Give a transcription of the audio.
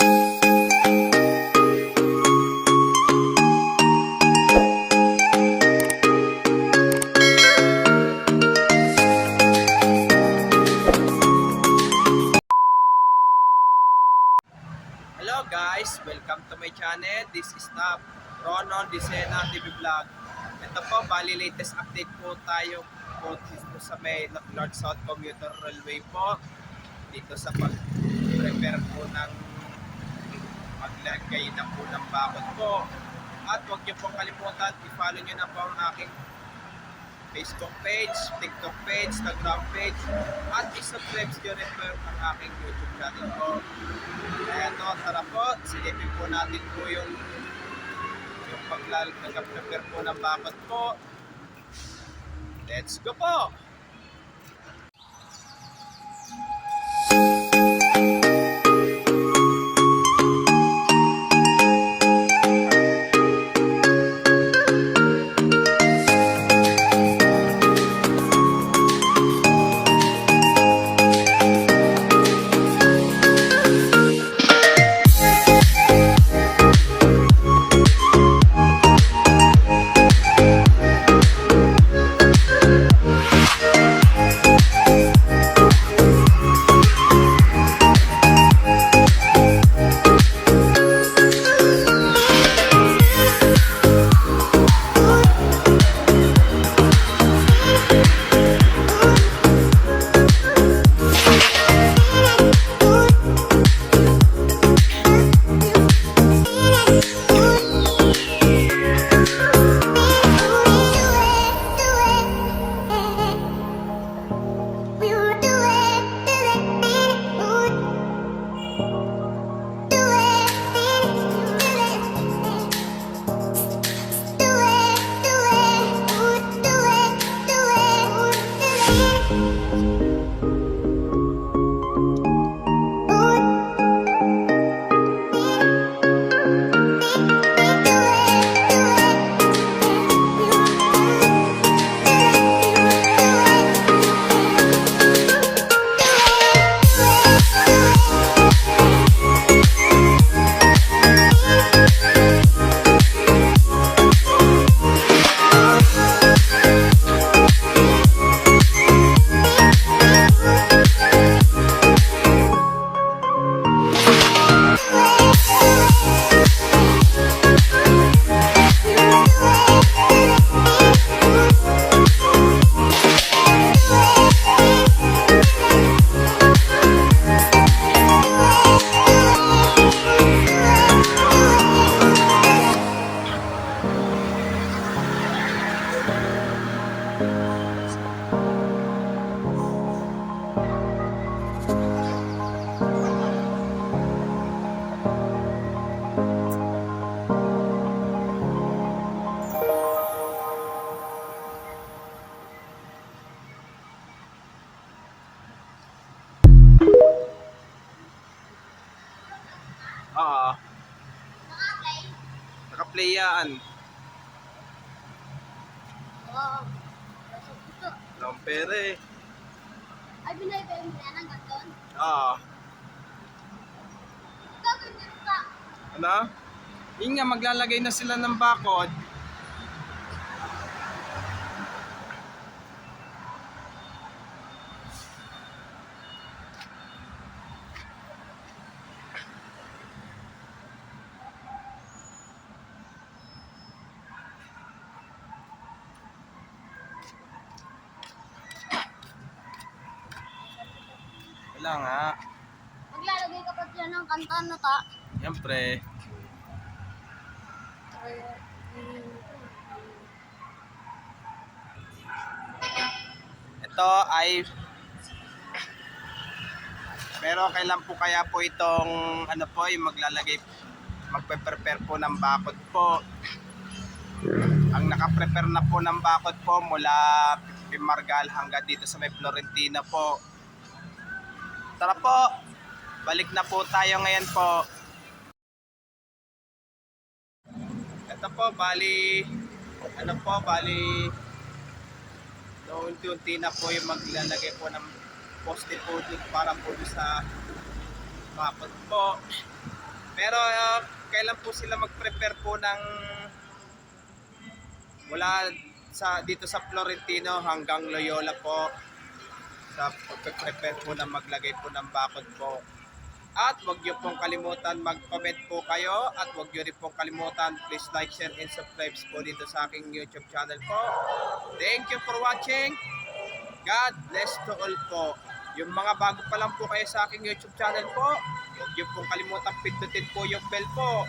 Hello guys, welcome to my channel. This is the Ronon Disena TV Vlog. Ito po, bali latest update po tayo po dito sa may North South Commuter Railway po. Dito sa pag-prepare po ng maglagay na po ng bakod po. At huwag niyo pong kalimutan, i-follow niyo na po ang aking Facebook page, TikTok page, Instagram page, at i-subscribe niyo rin po ang aking YouTube channel po. Kaya ito, tara po, silipin po natin po yung pag-prepare po ng bakod po. Let's go po! Oo. Naka-play yan. Oo. Lampere. Ay, binibigyan mo yan hanggang doon? Oo. Gagawin ka. Ano? Yun nga, maglalagay na sila ng bakod. Wala nga. Maglalagay ka pa dyan ng kanta na ta. Siyempre. Ito ay pero kailan po kaya po itong ano po yung magpe-prepare po ng bakod po. Ang naka-prepare na po ng bakod po mula Pimargal hanggang dito sa may Florentina po. Tara po, balik na po tayo ngayon po. Ito po, bali unti-unti na po yung maglalagay po ng poste po dito para po sa bakod po. Pero kailan po sila mag-prepare po ng mula dito sa Florentino hanggang Loyola po sa pag-prepare po na maglagay po ng bakod po. At huwag niyo pong kalimutan mag-comment po kayo at huwag niyo rin pong kalimutan please like, share, and subscribe po dito sa aking YouTube channel po. Thank you for watching. God bless to all po. Yung mga bago pa lang po kayo sa aking YouTube channel po, huwag niyo pong kalimutan pindutin po yung bell po